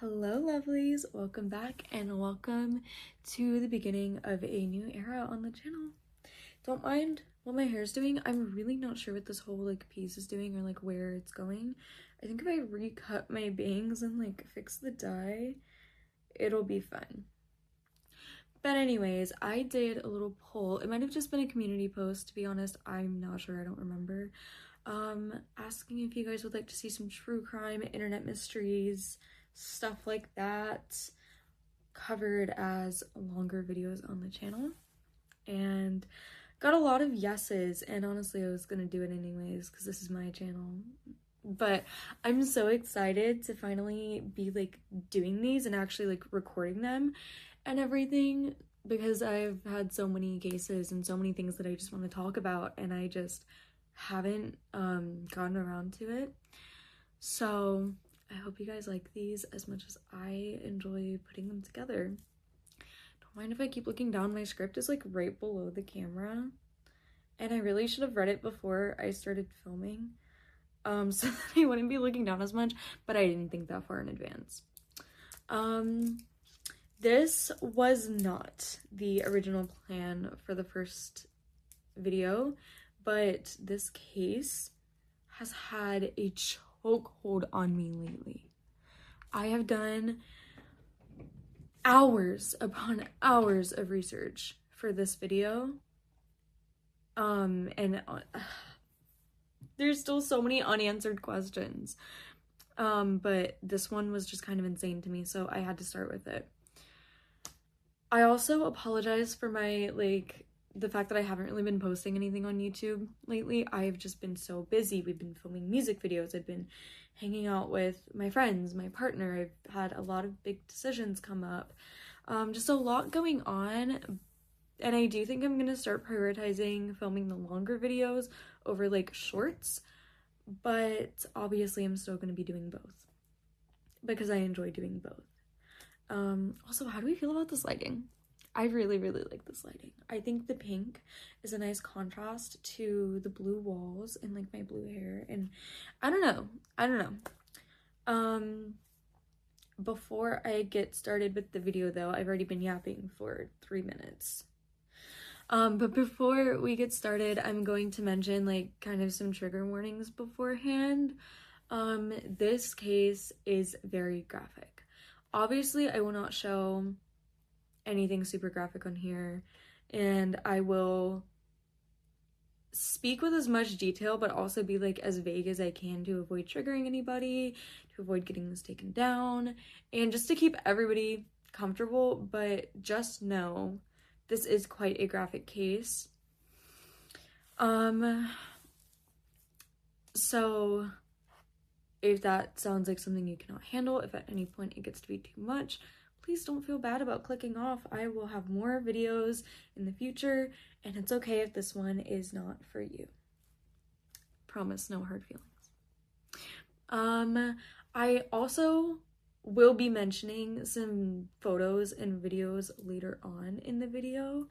Hello lovelies, welcome back and welcome to the beginning of a new era on the channel. Don't mind what my hair is doing. I'm really not sure what this whole piece is doing or where it's going. I think if I recut my bangs and fix the dye, it'll be fun. But anyways, I did a little poll. It might have just been a community post, to be honest. I'm not sure, I don't remember. Asking if you guys would like to see some true crime, internet mysteries, stuff like that covered as longer videos on the channel, and got a lot of yeses. And honestly, I was gonna do it anyways because this is my channel, but I'm so excited to finally be doing these and actually recording them and everything, because I've had so many cases and so many things that I just want to talk about and I just haven't gotten around to it. So I hope you guys like these as much as I enjoy putting them together. Don't mind if I keep looking down. My script is right below the camera, and I really should have read it before I started filming, so that I wouldn't be looking down as much, but I didn't think that far in advance. This was not the original plan for the first video, but this case has had a chokehold on me lately. I have done hours upon hours of research for this video, and there's still so many unanswered questions, but this one was just kind of insane to me, so I had to start with it. I also apologize for my the fact that I haven't really been posting anything on YouTube lately. I've just been so busy. We've been filming music videos. I've been hanging out with my friends, my partner. I've had a lot of big decisions come up. Just a lot going on. And I do think I'm going to start prioritizing filming the longer videos over shorts. But obviously I'm still going to be doing both because I enjoy doing both. Also, how do we feel about this lighting? I really like this lighting. I think the pink is a nice contrast to the blue walls and my blue hair, and I don't know. Before I get started with the video though, I've already been yapping for 3 minutes. But before we get started, I'm going to mention kind of some trigger warnings beforehand. This case is very graphic. Obviously, I will not show anything super graphic on here, and I will speak with as much detail but also be as vague as I can to avoid triggering anybody, to avoid getting this taken down, and just to keep everybody comfortable. But just know this is quite a graphic case. So if that sounds like something you cannot handle, if at any point it gets to be too much, please don't feel bad about clicking off. I will have more videos in the future, and it's okay if this one is not for you. Promise, no hard feelings. I also will be mentioning some photos and videos later on in the video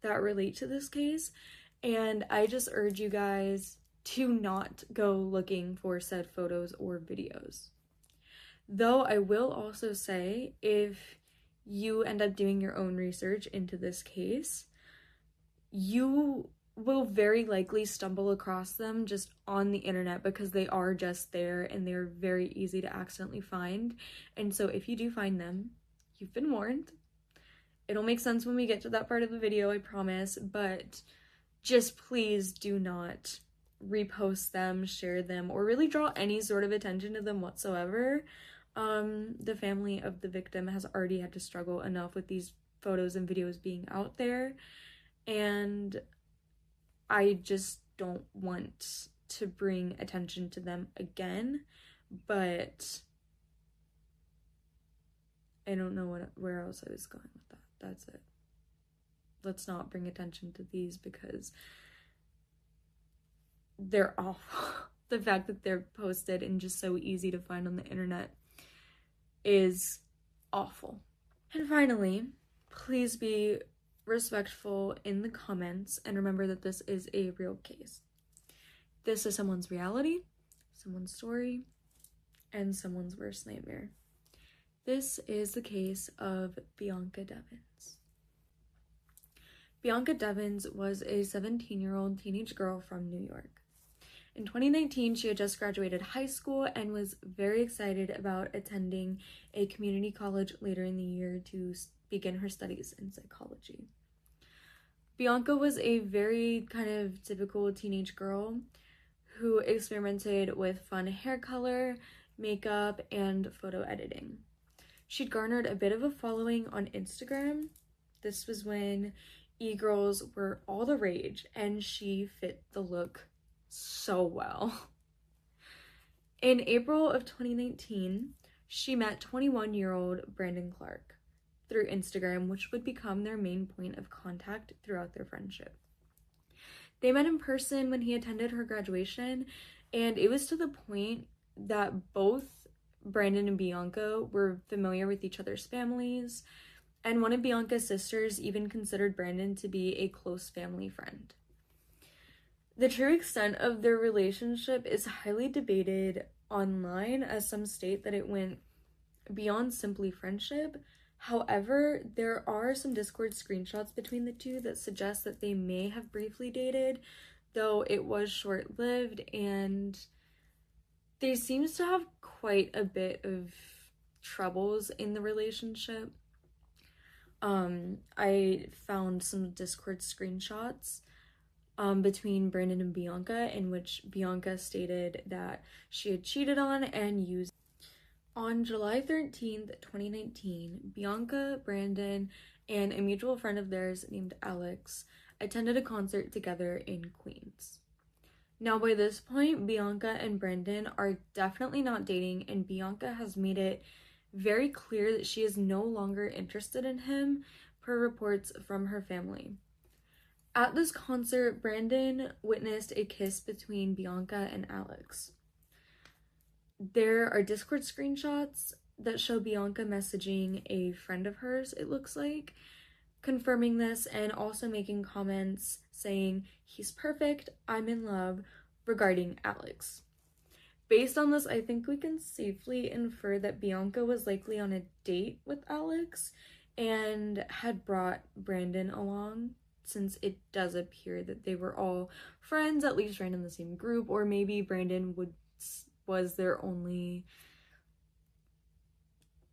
that relate to this case, and I just urge you guys to not go looking for said photos or videos. Though I will also say, if you end up doing your own research into this case, you will very likely stumble across them just on the internet because they are just there and they're very easy to accidentally find. And so if you do find them, you've been warned. It'll make sense when we get to that part of the video, I promise, but just please do not repost them, share them, or really draw any sort of attention to them whatsoever. The family of the victim has already had to struggle enough with these photos and videos being out there, and I just don't want to bring attention to them again. But I don't know where else I was going with that. That's it. Let's not bring attention to these because they're awful. The fact that they're posted and just so easy to find on the internet is awful. And finally, please be respectful in the comments and remember that this is a real case. This is someone's reality, someone's story, and someone's worst nightmare. This is the case of Bianca Devins. Bianca Devins was a 17-year-old teenage girl from New York. In 2019, she had just graduated high school and was very excited about attending a community college later in the year to begin her studies in psychology. Bianca was a very kind of typical teenage girl who experimented with fun hair color, makeup, and photo editing. She'd garnered a bit of a following on Instagram. This was when e-girls were all the rage, and she fit the look so well. In April of 2019, she met 21-year-old Brandon Clark through Instagram, which would become their main point of contact throughout their friendship. They met in person when he attended her graduation, and it was to the point that both Brandon and Bianca were familiar with each other's families, and one of Bianca's sisters even considered Brandon to be a close family friend. The true extent of their relationship is highly debated online, as some state that it went beyond simply friendship. However, there are some Discord screenshots between the two that suggest that they may have briefly dated, though it was short-lived, and there seems to have quite a bit of troubles in the relationship. I found some Discord screenshots between Brandon and Bianca, in which Bianca stated that she had cheated on and used. On July 13th, 2019, Bianca, Brandon, and a mutual friend of theirs named Alex attended a concert together in Queens. Now, by this point, Bianca and Brandon are definitely not dating, and Bianca has made it very clear that she is no longer interested in him, per reports from her family. At this concert, Brandon witnessed a kiss between Bianca and Alex. There are Discord screenshots that show Bianca messaging a friend of hers, it looks like, confirming this and also making comments saying, "He's perfect, I'm in love," regarding Alex. Based on this, I think we can safely infer that Bianca was likely on a date with Alex and had brought Brandon along, since it does appear that they were all friends, at least ran in the same group, or maybe Brandon was their only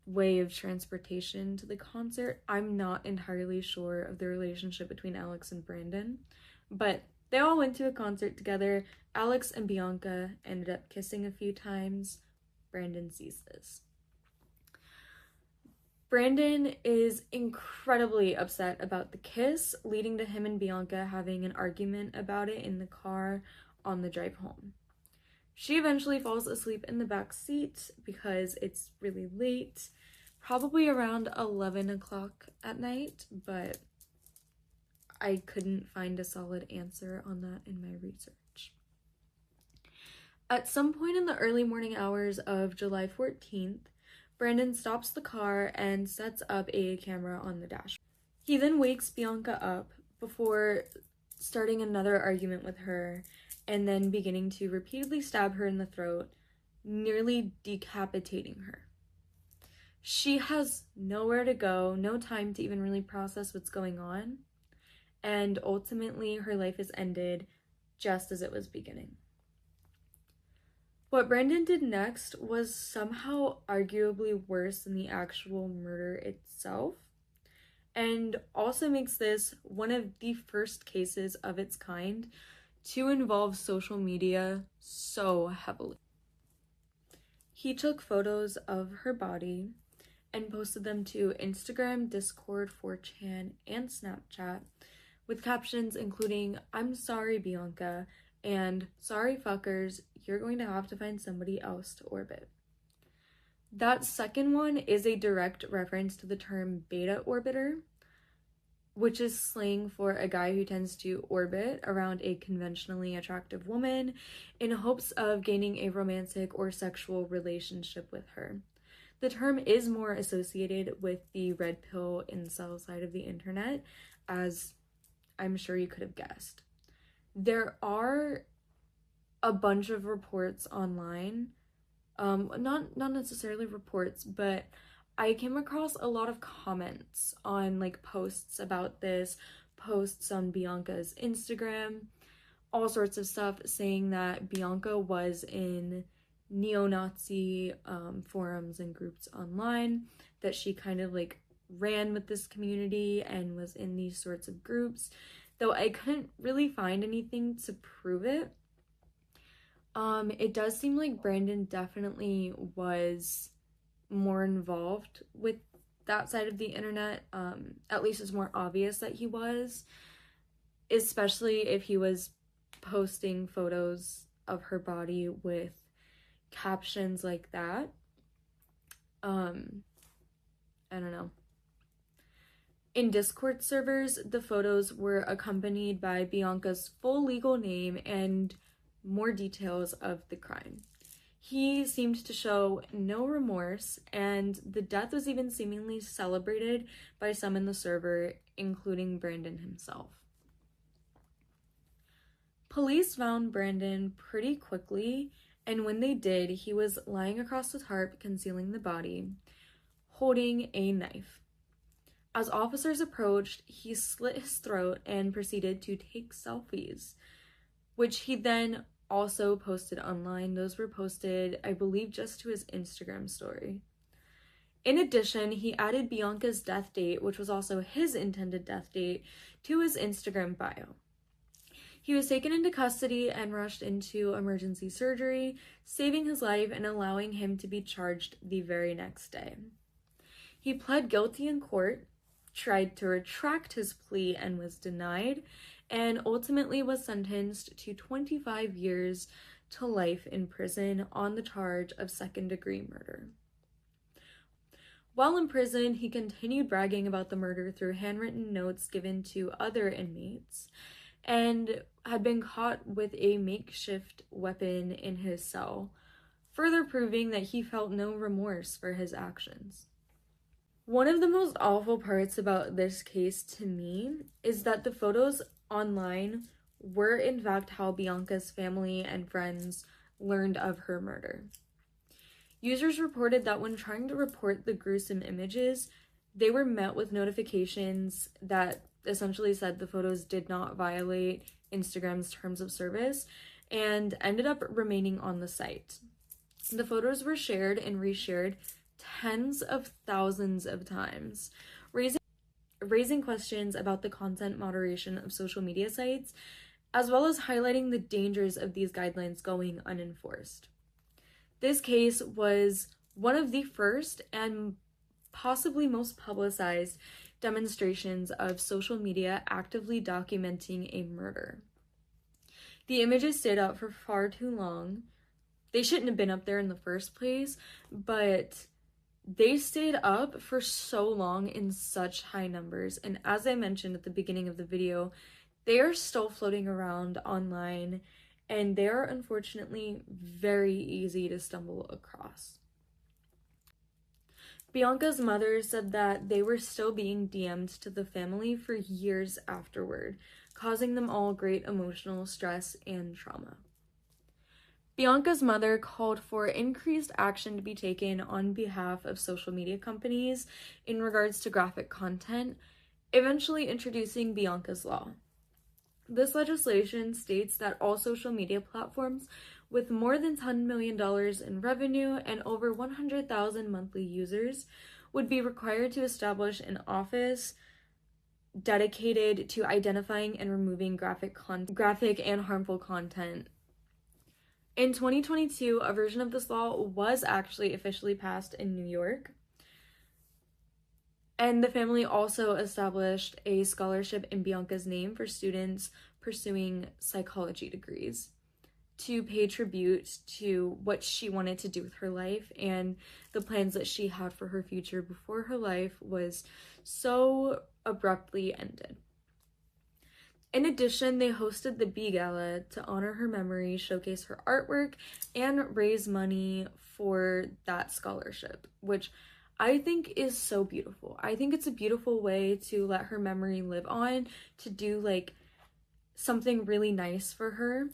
way of transportation to the concert. I'm not entirely sure of the relationship between Alex and Brandon, but they all went to a concert together. Alex and Bianca ended up kissing a few times. Brandon sees this. Brandon is incredibly upset about the kiss, leading to him and Bianca having an argument about it in the car on the drive home. She eventually falls asleep in the back seat because it's really late, probably around 11 o'clock at night, but I couldn't find a solid answer on that in my research. At some point in the early morning hours of July 14th, Brandon stops the car and sets up a camera on the dash. He then wakes Bianca up before starting another argument with her and then beginning to repeatedly stab her in the throat, nearly decapitating her. She has nowhere to go, no time to even really process what's going on, and ultimately her life is ended just as it was beginning. What Brandon did next was somehow arguably worse than the actual murder itself, and also makes this one of the first cases of its kind to involve social media so heavily. He took photos of her body and posted them to Instagram, Discord, 4chan, and Snapchat with captions including, "I'm sorry, Bianca," and "Sorry, fuckers, you're going to have to find somebody else to orbit." That second one is a direct reference to the term beta orbiter, which is slang for a guy who tends to orbit around a conventionally attractive woman in hopes of gaining a romantic or sexual relationship with her. The term is more associated with the red pill incel side of the internet, as I'm sure you could have guessed. There are a bunch of reports online, not necessarily reports, but I came across a lot of comments on like posts about this, posts on Bianca's Instagram, all sorts of stuff saying that Bianca was in neo-Nazi forums and groups online, that she kind of like ran with this community and was in these sorts of groups, though I couldn't really find anything to prove it. It does seem like Brandon definitely was more involved with that side of the internet. At least it's more obvious that he was, especially if he was posting photos of her body with captions like that. I don't know. In Discord servers, the photos were accompanied by Bianca's full legal name and more details of the crime. He seemed to show no remorse, and the death was even seemingly celebrated by some in the server, including Brandon himself. Police found Brandon pretty quickly, and when they did, he was lying across the tarp concealing the body, holding a knife. As officers approached, he slit his throat and proceeded to take selfies, which he then also posted online. Those were posted, I believe, just to his Instagram story. In addition, he added Bianca's death date, which was also his intended death date, to his Instagram bio. He was taken into custody and rushed into emergency surgery, saving his life and allowing him to be charged the very next day. He pled guilty in court, tried to retract his plea and was denied, and ultimately was sentenced to 25 years to life in prison on the charge of second-degree murder. While in prison, he continued bragging about the murder through handwritten notes given to other inmates, and had been caught with a makeshift weapon in his cell, further proving that he felt no remorse for his actions. One of the most awful parts about this case to me is that the photos online were in fact how Bianca's family and friends learned of her murder. Users reported that when trying to report the gruesome images, they were met with notifications that essentially said the photos did not violate Instagram's terms of service and ended up remaining on the site. The photos were shared and reshared tens of thousands of times, raising questions about the content moderation of social media sites, as well as highlighting the dangers of these guidelines going unenforced. This case was one of the first and possibly most publicized demonstrations of social media actively documenting a murder. The images stayed up for far too long. They shouldn't have been up there in the first place, but they stayed up for so long in such high numbers, and as I mentioned at the beginning of the video, they are still floating around online, and they are unfortunately very easy to stumble across. Bianca's mother said that they were still being DM'd to the family for years afterward, causing them all great emotional stress and trauma. Bianca's mother called for increased action to be taken on behalf of social media companies in regards to graphic content, eventually introducing Bianca's Law. This legislation states that all social media platforms with more than $10 million in revenue and over 100,000 monthly users would be required to establish an office dedicated to identifying and removing graphic and harmful content. In 2022, a version of this law was actually officially passed in New York. And the family also established a scholarship in Bianca's name for students pursuing psychology degrees to pay tribute to what she wanted to do with her life and the plans that she had for her future before her life was so abruptly ended. In addition, they hosted the B Gala to honor her memory, showcase her artwork, and raise money for that scholarship, which I think is so beautiful. I think it's a beautiful way to let her memory live on, to do like something really nice for her.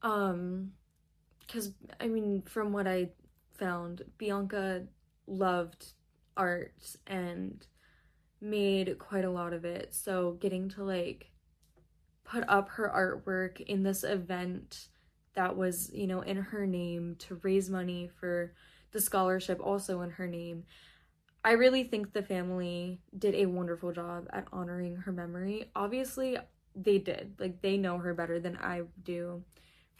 Because I mean, from what I found, Bianca loved art and made quite a lot of it. So getting to like put up her artwork in this event that was, you know, in her name to raise money for the scholarship also in her name. I really think the family did a wonderful job at honoring her memory. Obviously, they did. Like, they know her better than I do,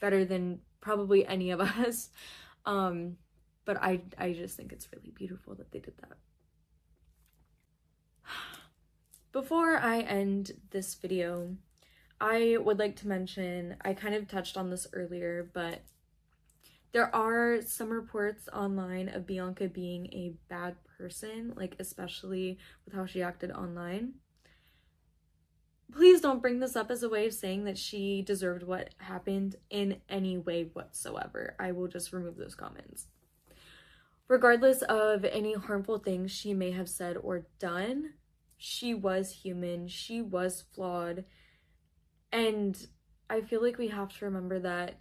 better than probably any of us. But I just think it's really beautiful that they did that. Before I end this video, I would like to mention, I kind of touched on this earlier, but there are some reports online of Bianca being a bad person, like especially with how she acted online. Please don't bring this up as a way of saying that she deserved what happened in any way whatsoever. I will just remove those comments. Regardless of any harmful things she may have said or done, she was human, she was flawed, and I feel like we have to remember that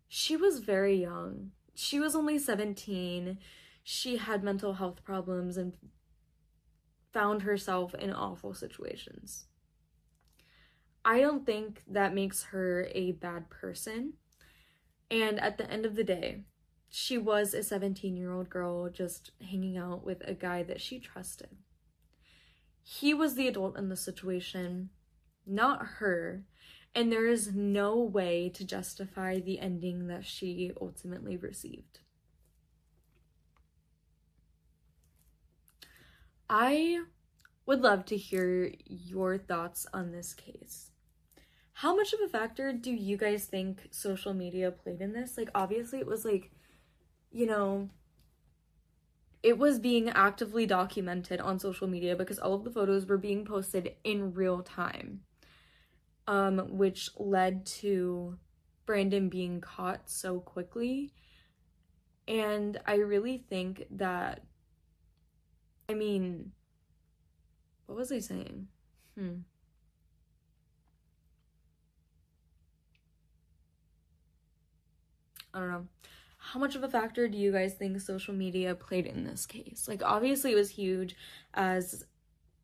she was very young. She was only 17. She had mental health problems and found herself in awful situations. I don't think that makes her a bad person. And at the end of the day, she was a 17-year-old girl just hanging out with a guy that she trusted. He was the adult in the situation, not her. And there is no way to justify the ending that she ultimately received. I would love to hear your thoughts on this case. How much of a factor do you guys think social media played in this? Like, obviously it was like, you know, it was being actively documented on social media because all of the photos were being posted in real time. Which led to Brandon being caught so quickly. And I really think that, I mean, what was I saying? I don't know. How much of a factor do you guys think social media played in this case? Like, obviously it was huge, as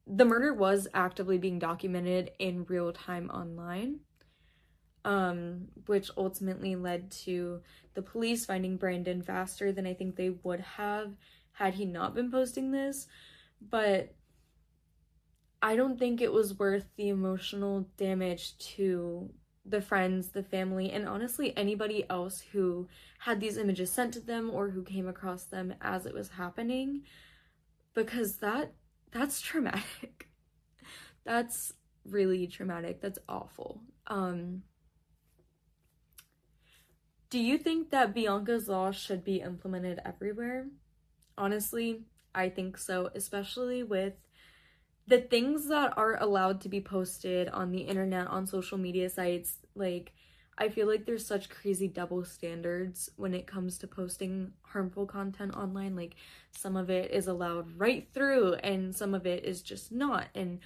the murder was actively being documented in real time online, which ultimately led to the police finding Brandon faster than I think they would have had he not been posting this. But I don't think it was worth the emotional damage to the friends, the family, and honestly anybody else who had these images sent to them or who came across them as it was happening, because that's traumatic. That's really traumatic. That's awful. Do you think that Bianca's law should be implemented everywhere? Honestly, I think so, especially with the things that are allowed to be posted on the internet, on social media sites. Like, I feel like there's such crazy double standards when it comes to posting harmful content online. Like, some of it is allowed right through and some of it is just not. And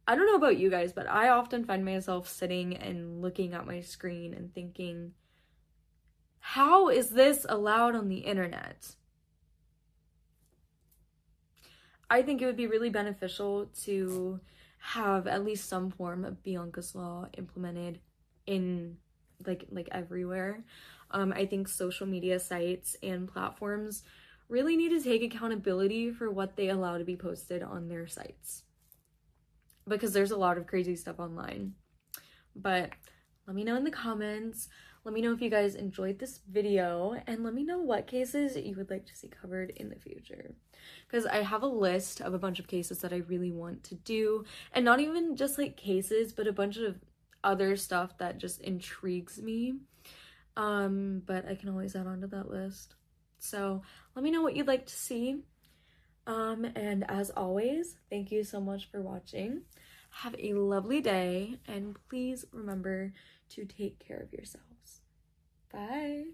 I don't know about you guys, but I often find myself sitting and looking at my screen and thinking, how is this allowed on the internet? I think it would be really beneficial to have at least some form of Bianca's law implemented in like everywhere. I think social media sites and platforms really need to take accountability for what they allow to be posted on their sites, because there's a lot of crazy stuff online. But let me know in the comments. Let me know if you guys enjoyed this video, and let me know what cases you would like to see covered in the future, because I have a list of a bunch of cases that I really want to do, and not even just like cases, but a bunch of other stuff that just intrigues me. But I can always add on to that list. So let me know what you'd like to see. And as always, thank you so much for watching. Have a lovely day, and please remember to take care of yourselves. Bye.